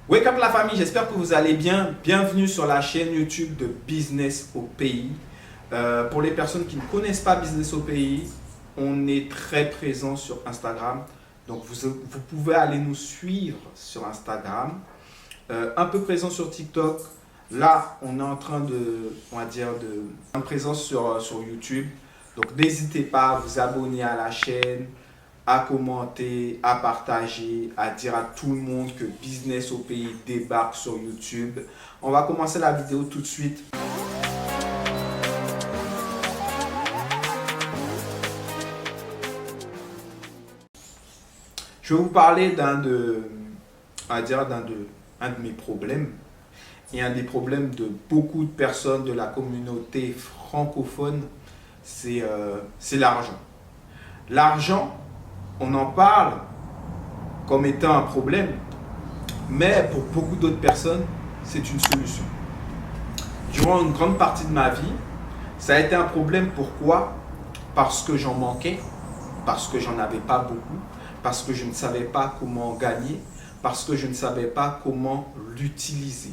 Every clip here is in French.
Wake up la famille, j'espère que vous allez bien. Bienvenue sur la chaîne YouTube de Business au pays. Pour les personnes qui ne connaissent pas Business au pays, on est très présent sur Instagram. Donc vous pouvez aller nous suivre sur Instagram. Un peu présent sur TikTok. Là, on est en train de, on va dire, de présence sur YouTube. Donc n'hésitez pas à vous abonner à la chaîne, à commenter, à partager, à dire à tout le monde que Business au pays débarque sur YouTube. On va commencer la vidéo tout de suite. Je vais vous parler un de mes problèmes et un des problèmes de beaucoup de personnes de la communauté francophone, c'est l'argent. L'argent, on en parle comme étant un problème, mais pour beaucoup d'autres personnes, c'est une solution. Durant une grande partie de ma vie, ça a été un problème. Pourquoi? Parce que j'en manquais, parce que j'en avais pas beaucoup, parce que je ne savais pas comment gagner, parce que je ne savais pas comment l'utiliser.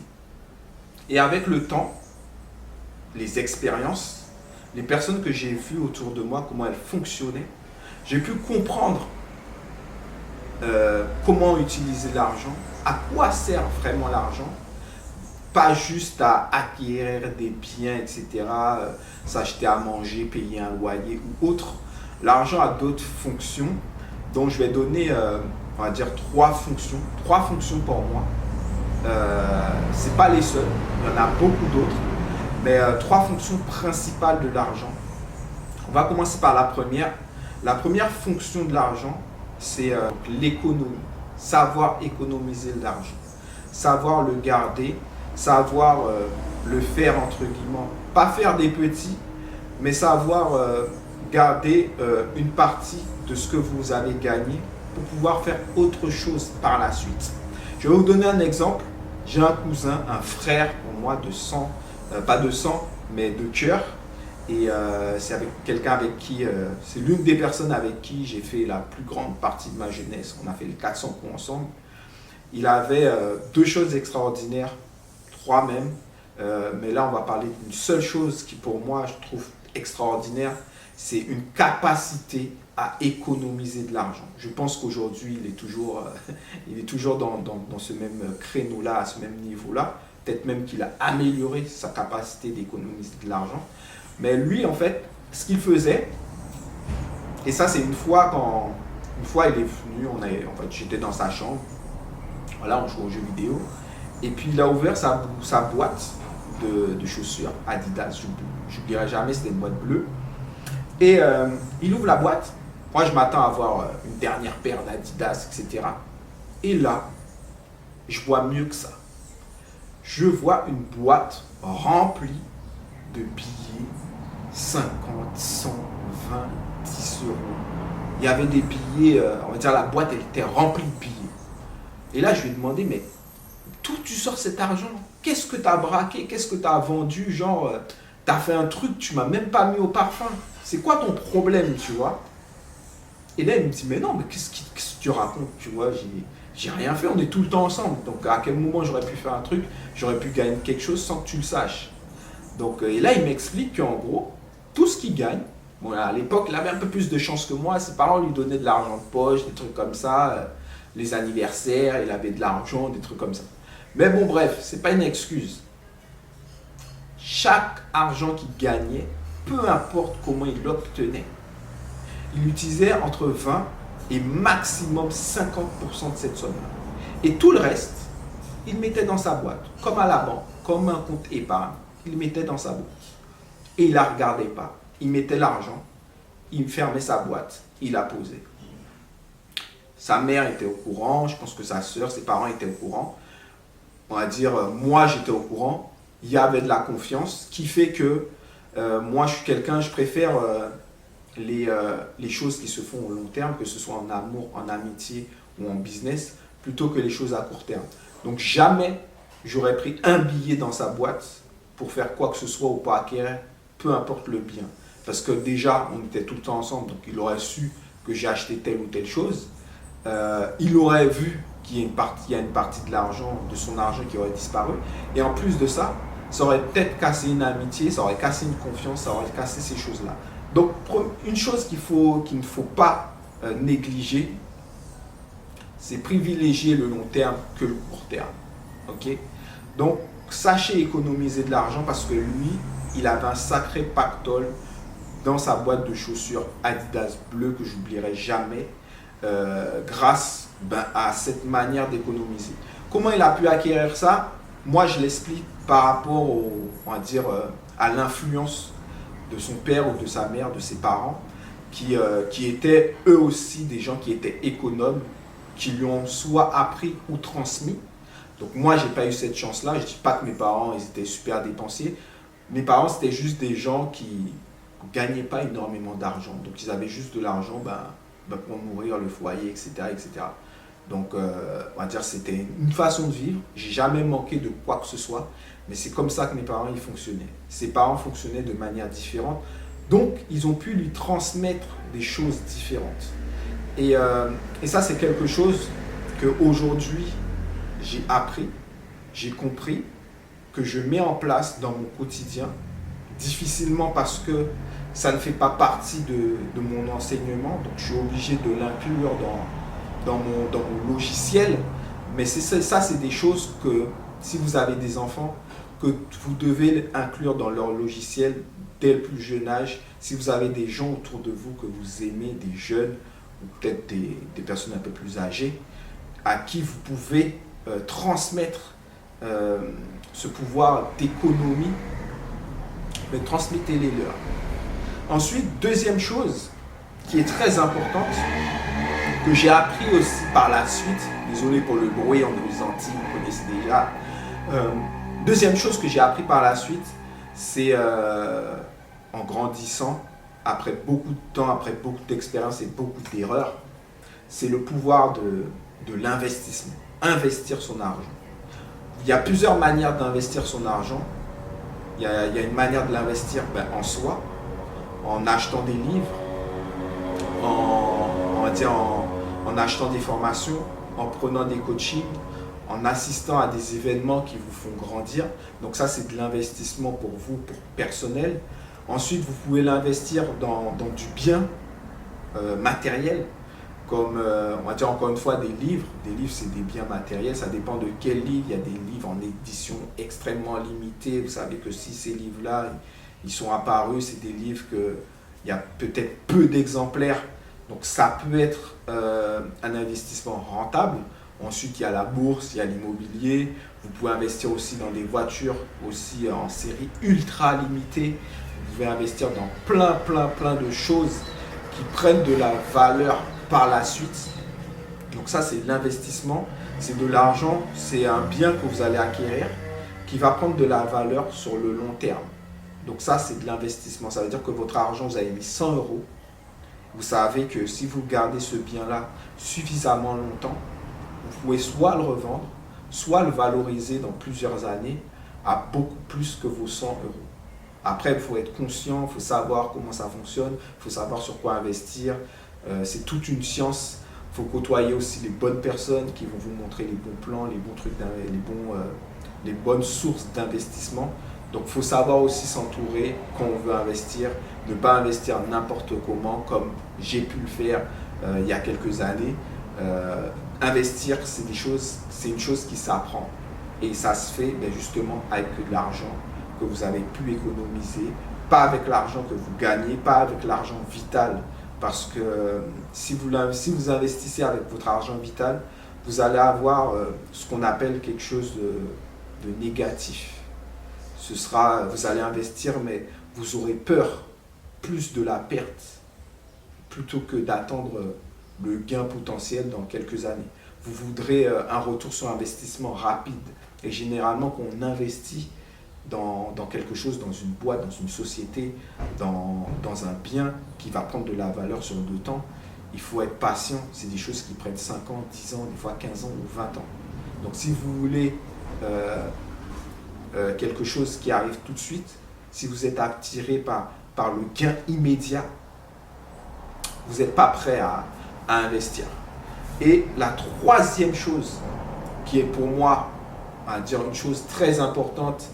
Et avec le temps, les expériences, les personnes que j'ai vues autour de moi, comment elles fonctionnaient, j'ai pu comprendre comment utiliser l'argent, à quoi sert vraiment l'argent, pas juste à acquérir des biens, etc., s'acheter à manger, payer un loyer ou autre. L'argent a d'autres fonctions dont je vais donner, on va dire, trois fonctions pour moi. C'est pas les seules, il y en a beaucoup d'autres, mais trois fonctions principales de l'argent. On va commencer par la première. La première fonction de l'argent, c'est l'économie. Savoir économiser de l'argent, savoir le garder, savoir le faire entre guillemets, pas faire des petits, mais savoir garder une partie de ce que vous avez gagné pour pouvoir faire autre chose par la suite. Je vais vous donner un exemple. J'ai un cousin, un frère pour moi de sang, pas de sang, mais de cœur. Et c'est avec quelqu'un avec qui, c'est l'une des personnes avec qui j'ai fait la plus grande partie de ma jeunesse. On a fait les 400 coups ensemble. Il avait deux choses extraordinaires, trois même. Mais là, on va parler d'une seule chose qui pour moi, je trouve extraordinaire. C'est une capacité à économiser de l'argent. Je pense qu'aujourd'hui, il est toujours dans ce même créneau-là, à ce même niveau-là. Peut-être même qu'il a amélioré sa capacité d'économiser de l'argent. Mais lui, en fait, ce qu'il faisait, et ça c'est une fois il est venu, j'étais dans sa chambre, voilà, on jouait aux jeux vidéo, et puis il a ouvert sa boîte de chaussures Adidas, je n'oublierai jamais, c'était une boîte bleue, et il ouvre la boîte, moi je m'attends à avoir une dernière paire d'Adidas, etc. Et là, je vois mieux que ça. Je vois une boîte remplie de billets 50, 100, 20, 10 euros. Il y avait des billets, on va dire la boîte elle était remplie de billets. Et là je lui ai demandé, mais d'où tu sors cet argent? Qu'est-ce que tu as braqué? Qu'est-ce que tu as vendu? Genre, tu as fait un truc, tu m'as même pas mis au parfum. C'est quoi ton problème, tu vois? Et là il me dit, mais non, mais qu'est-ce que tu racontes, tu vois? J'ai rien fait, on est tout le temps ensemble. Donc à quel moment j'aurais pu faire un truc, j'aurais pu gagner quelque chose sans que tu le saches. Donc, et là, il m'explique qu'en gros, tout ce qu'il gagne, bon, à l'époque, il avait un peu plus de chance que moi. Ses parents lui donnaient de l'argent de poche, des trucs comme ça. Les anniversaires, il avait de l'argent, des trucs comme ça. Mais bon, bref, c'est pas une excuse. Chaque argent qu'il gagnait, peu importe comment il l'obtenait, il utilisait entre 20 et maximum 50% de cette somme-là. Et tout le reste, il mettait dans sa boîte, comme à la banque, comme un compte épargne. Il mettait dans sa boîte. Et il ne la regardait pas. Il mettait l'argent, il fermait sa boîte, il la posait. Sa mère était au courant, je pense que sa soeur, ses parents étaient au courant. On va dire, moi j'étais au courant. Il y avait de la confiance, qui fait que moi je suis quelqu'un, je préfère les choses qui se font au long terme, que ce soit en amour, en amitié ou en business, plutôt que les choses à court terme. Donc jamais j'aurais pris un billet dans sa boîte pour faire quoi que ce soit ou pour acquérir, peu importe le bien. Parce que déjà, on était tout le temps ensemble, donc il aurait su que j'ai acheté telle ou telle chose. Il aurait vu il y a une partie de son argent qui aurait disparu. Et en plus de ça, ça aurait peut-être cassé une amitié, ça aurait cassé une confiance, ça aurait cassé ces choses-là. Donc, une chose qu'il ne faut pas négliger, c'est privilégier le long terme que le court terme. Ok? Donc, sachez économiser de l'argent parce que lui, il avait un sacré pactole dans sa boîte de chaussures Adidas bleu que j'oublierai jamais grâce à cette manière d'économiser. Comment il a pu acquérir ça? Moi, je l'explique par rapport on va dire, à l'influence de son père ou de sa mère, de ses parents, qui étaient eux aussi des gens qui étaient économes, qui lui ont soit appris ou transmis. Donc moi, j'ai pas eu cette chance-là. Je dis pas que mes parents ils étaient super dépensiers. Mes parents, c'était juste des gens qui gagnaient pas énormément d'argent. Donc ils avaient juste de l'argent pour nourrir le foyer, etc. etc. Donc on va dire c'était une façon de vivre. J'ai jamais manqué de quoi que ce soit. Mais c'est comme ça que mes parents ils fonctionnaient. Ses parents fonctionnaient de manière différente. Donc ils ont pu lui transmettre des choses différentes. Et ça, c'est quelque chose qu'aujourd'hui, j'ai appris, j'ai compris, que je mets en place dans mon quotidien, difficilement parce que ça ne fait pas partie de mon enseignement, donc je suis obligé de l'inclure dans mon logiciel, mais ça, c'est des choses que, si vous avez des enfants, que vous devez inclure dans leur logiciel dès le plus jeune âge, si vous avez des gens autour de vous que vous aimez, des jeunes, ou peut-être des personnes un peu plus âgées, à qui vous pouvez transmettre ce pouvoir d'économie, mais transmettez-les leur. Ensuite, deuxième chose qui est très importante, que j'ai appris aussi par la suite, désolé pour le bruit, on est aux Antilles, vous connaissez déjà. Deuxième chose que j'ai appris par la suite, c'est en grandissant, après beaucoup de temps, après beaucoup d'expérience et beaucoup d'erreurs, c'est le pouvoir de l'investissement. Investir son argent. Il y a plusieurs manières d'investir son argent. Il y a une manière de l'investir en soi, en achetant des livres, en achetant des formations, en prenant des coachings, en assistant à des événements qui vous font grandir. Donc ça, c'est de l'investissement pour vous, pour personnel. Ensuite, vous pouvez l'investir dans du bien matériel, comme, on va dire encore une fois, des livres. Des livres, c'est des biens matériels, ça dépend de quel livre. Il y a des livres en édition extrêmement limitée. Vous savez que si ces livres-là, ils sont apparus, c'est des livres il y a peut-être peu d'exemplaires. Donc ça peut être un investissement rentable. Ensuite, il y a la bourse, il y a l'immobilier. Vous pouvez investir aussi dans des voitures aussi en série ultra limitée. Vous pouvez investir dans plein de choses qui prennent de la valeur par la suite. Donc ça, c'est de l'investissement, c'est de l'argent, c'est un bien que vous allez acquérir qui va prendre de la valeur sur le long terme. Donc ça, c'est de l'investissement. Ça veut dire que votre argent, vous avez mis 100 euros. Vous savez que si vous gardez ce bien-là suffisamment longtemps, vous pouvez soit le revendre, soit le valoriser dans plusieurs années à beaucoup plus que vos 100 euros. Après, il faut être conscient, il faut savoir comment ça fonctionne, il faut savoir sur quoi investir. C'est toute une science. Il faut côtoyer aussi les bonnes personnes qui vont vous montrer les bons plans, les bons trucs, les bonnes sources d'investissement. Donc, il faut savoir aussi s'entourer quand on veut investir, ne pas investir n'importe comment, comme j'ai pu le faire il y a quelques années. Investir, c'est une chose qui s'apprend. Et ça se fait justement avec de l'argent que vous avez pu économiser, pas avec l'argent que vous gagnez, pas avec l'argent vital. Parce que si vous investissez avec votre argent vital, vous allez avoir ce qu'on appelle quelque chose de négatif. Vous allez investir, mais vous aurez peur plus de la perte plutôt que d'attendre le gain potentiel dans quelques années. Vous voudrez un retour sur investissement rapide. Et généralement, quand on investit dans quelque chose, dans une boîte, dans une société, dans un bien qui va prendre de la valeur sur le temps, il faut être patient. C'est des choses qui prennent 5 ans, 10 ans, des fois 15 ans ou 20 ans. Donc si vous voulez quelque chose qui arrive tout de suite, si vous êtes attiré par le gain immédiat, vous n'êtes pas prêt à investir. Et la troisième chose, qui est pour moi, on va dire une chose très importante,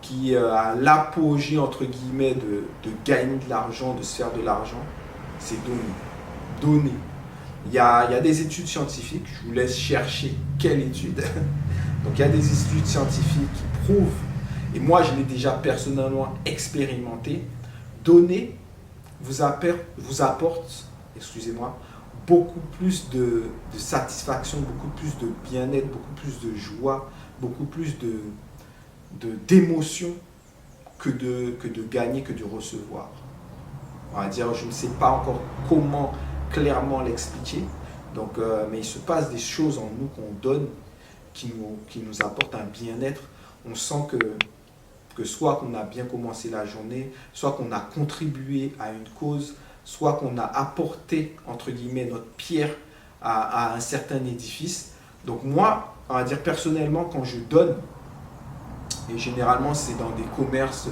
qui a l'apogée, entre guillemets, de gagner de l'argent, de se faire de l'argent, c'est donner. Donner. Il y a des études scientifiques, je vous laisse chercher quelle étude. Donc il y a des études scientifiques qui prouvent, et moi je l'ai déjà personnellement expérimenté, donner vous apporte, excusez-moi, beaucoup plus de satisfaction, beaucoup plus de bien-être, beaucoup plus de joie, beaucoup plus d'émotion que de gagner, que de recevoir. On va dire, je ne sais pas encore comment clairement l'expliquer, donc, mais il se passe des choses en nous qu'on donne qui nous apportent un bien-être. On sent que soit qu'on a bien commencé la journée, soit qu'on a contribué à une cause, soit qu'on a apporté, entre guillemets, notre pierre à un certain édifice. Donc moi, on va dire personnellement, quand je donne, et généralement c'est dans des commerces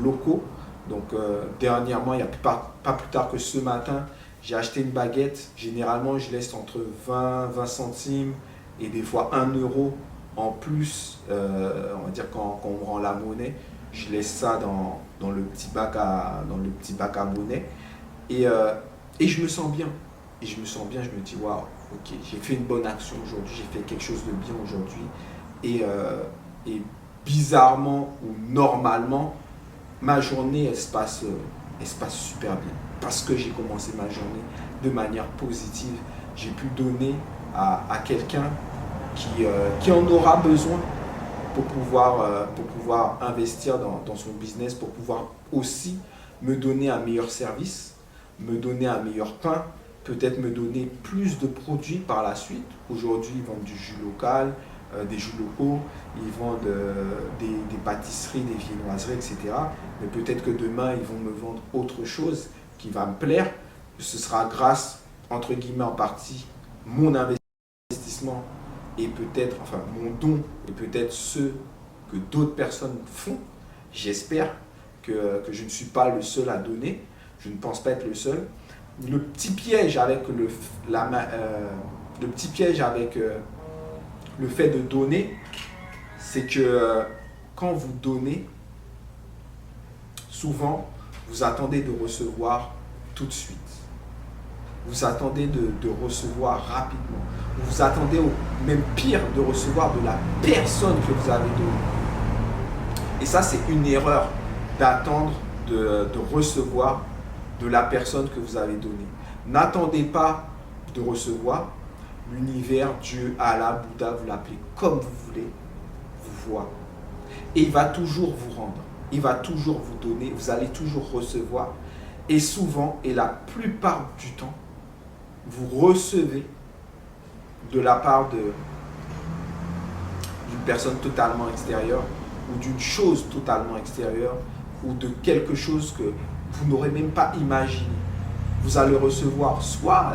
locaux, donc dernièrement, il n'y a pas plus tard que ce matin, j'ai acheté une baguette. Généralement, je laisse entre 20 centimes et des fois 1 euro en plus, on va dire quand on rend la monnaie. Je laisse ça dans le petit bac à monnaie. Et je me sens bien. Et je me sens bien, je me dis, waouh, ok, j'ai fait une bonne action aujourd'hui, j'ai fait quelque chose de bien aujourd'hui. Et bizarrement ou normalement, ma journée, elle se passe super bien. Parce que j'ai commencé ma journée de manière positive. J'ai pu donner à quelqu'un qui en aura besoin pour pouvoir investir dans son business, pour pouvoir aussi me donner un meilleur service, me donner un meilleur pain, peut-être me donner plus de produits par la suite. Aujourd'hui, ils vendent du jus local, des jus locaux, ils vendent des pâtisseries, des viennoiseries, etc. Mais peut-être que demain, ils vont me vendre autre chose qui va me plaire. Ce sera grâce, entre guillemets, en partie, mon investissement et peut-être, enfin, mon don et peut-être ce que d'autres personnes font. J'espère que je ne suis pas le seul à donner. Je ne pense pas être le seul. Le petit piège avec le fait de donner, c'est que quand vous donnez, souvent, vous attendez de recevoir tout de suite. Vous attendez de recevoir rapidement. Vous attendez, même pire, de recevoir de la personne que vous avez donnée. Et ça, c'est une erreur d'attendre de recevoir de la personne que vous avez donnée. N'attendez pas de recevoir. L'univers, Dieu, Allah, Bouddha, vous l'appelez comme vous voulez, vous voit. Et il va toujours vous rendre. Il va toujours vous donner. Vous allez toujours recevoir. Et souvent, et la plupart du temps, vous recevez de la part d'une personne totalement extérieure ou d'une chose totalement extérieure ou de quelque chose que vous n'aurez même pas imaginé. Vous allez recevoir soit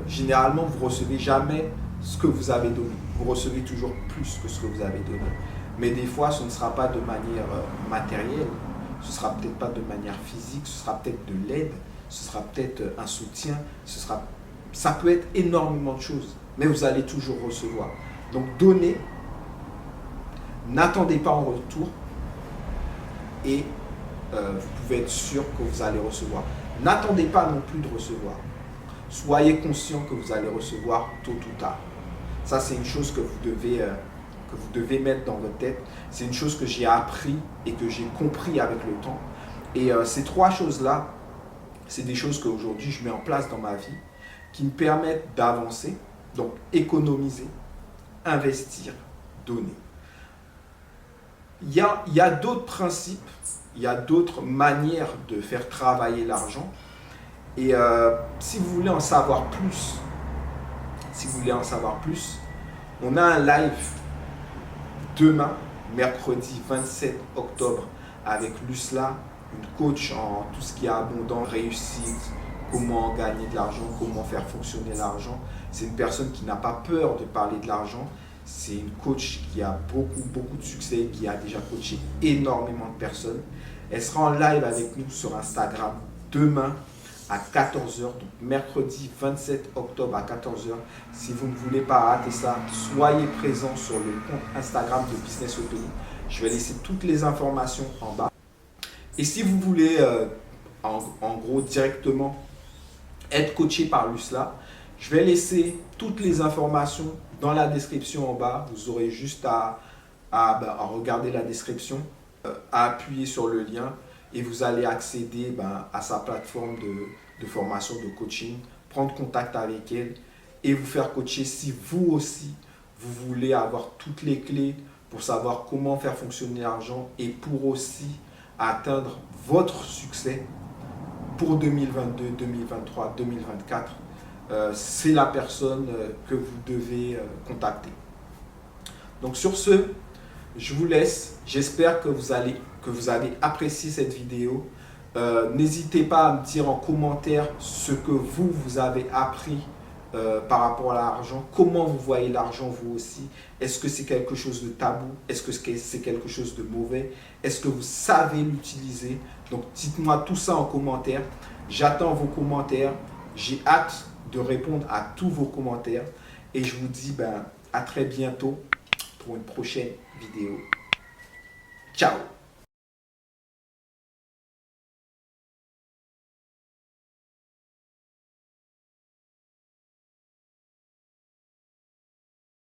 généralement vous ne recevez jamais ce que vous avez donné. Vous recevez toujours plus que ce que vous avez donné. Mais des fois, ce ne sera pas de manière matérielle, ce ne sera peut-être pas de manière physique, ce sera peut-être de l'aide, ce sera peut-être un soutien, ça peut être énormément de choses, mais vous allez toujours recevoir. Donc donnez, n'attendez pas en retour et vous pouvez être sûr que vous allez recevoir. N'attendez pas non plus de recevoir. Soyez conscient que vous allez recevoir tôt ou tard. Ça, c'est une chose que vous devez mettre dans votre tête. C'est une chose que j'ai appris et que j'ai compris avec le temps. Et ces trois choses-là, c'est des choses qu'aujourd'hui je mets en place dans ma vie qui me permettent d'avancer, donc économiser, investir, donner. Il y a d'autres principes, il y a d'autres manières de faire travailler l'argent. Et si vous voulez en savoir plus, on a un live demain, mercredi 27 octobre, avec Lucla, une coach en tout ce qui est abondant, réussite, comment gagner de l'argent, comment faire fonctionner l'argent. C'est une personne qui n'a pas peur de parler de l'argent. C'est une coach qui a beaucoup de succès, qui a déjà coaché énormément de personnes. Elle sera en live avec nous sur Instagram demain à 14 heures, donc mercredi 27 octobre à 14 heures. Si vous ne voulez pas rater ça, soyez présents sur le compte Instagram de Business Autonome. Je vais laisser toutes les informations en bas. Et si vous voulez, en gros, directement être coaché par Lucela, je vais laisser toutes les informations dans la description en bas. Vous aurez juste à regarder la description, à appuyer sur le lien et vous allez accéder à sa plateforme de formation, de coaching, prendre contact avec elle et vous faire coacher si vous aussi, vous voulez avoir toutes les clés pour savoir comment faire fonctionner l'argent et pour aussi atteindre votre succès pour 2022, 2023, 2024. C'est la personne que vous devez contacter. Donc sur ce, je vous laisse. J'espère que vous avez apprécié cette vidéo. N'hésitez pas à me dire en commentaire ce que vous avez appris par rapport à l'argent. Comment vous voyez l'argent vous aussi? Est-ce que c'est quelque chose de tabou? Est-ce que c'est quelque chose de mauvais? Est-ce que vous savez l'utiliser? Donc dites-moi tout ça en commentaire. J'attends vos commentaires. J'ai hâte de répondre à tous vos commentaires. Et je vous dis à très bientôt pour une prochaine vidéo. Ciao!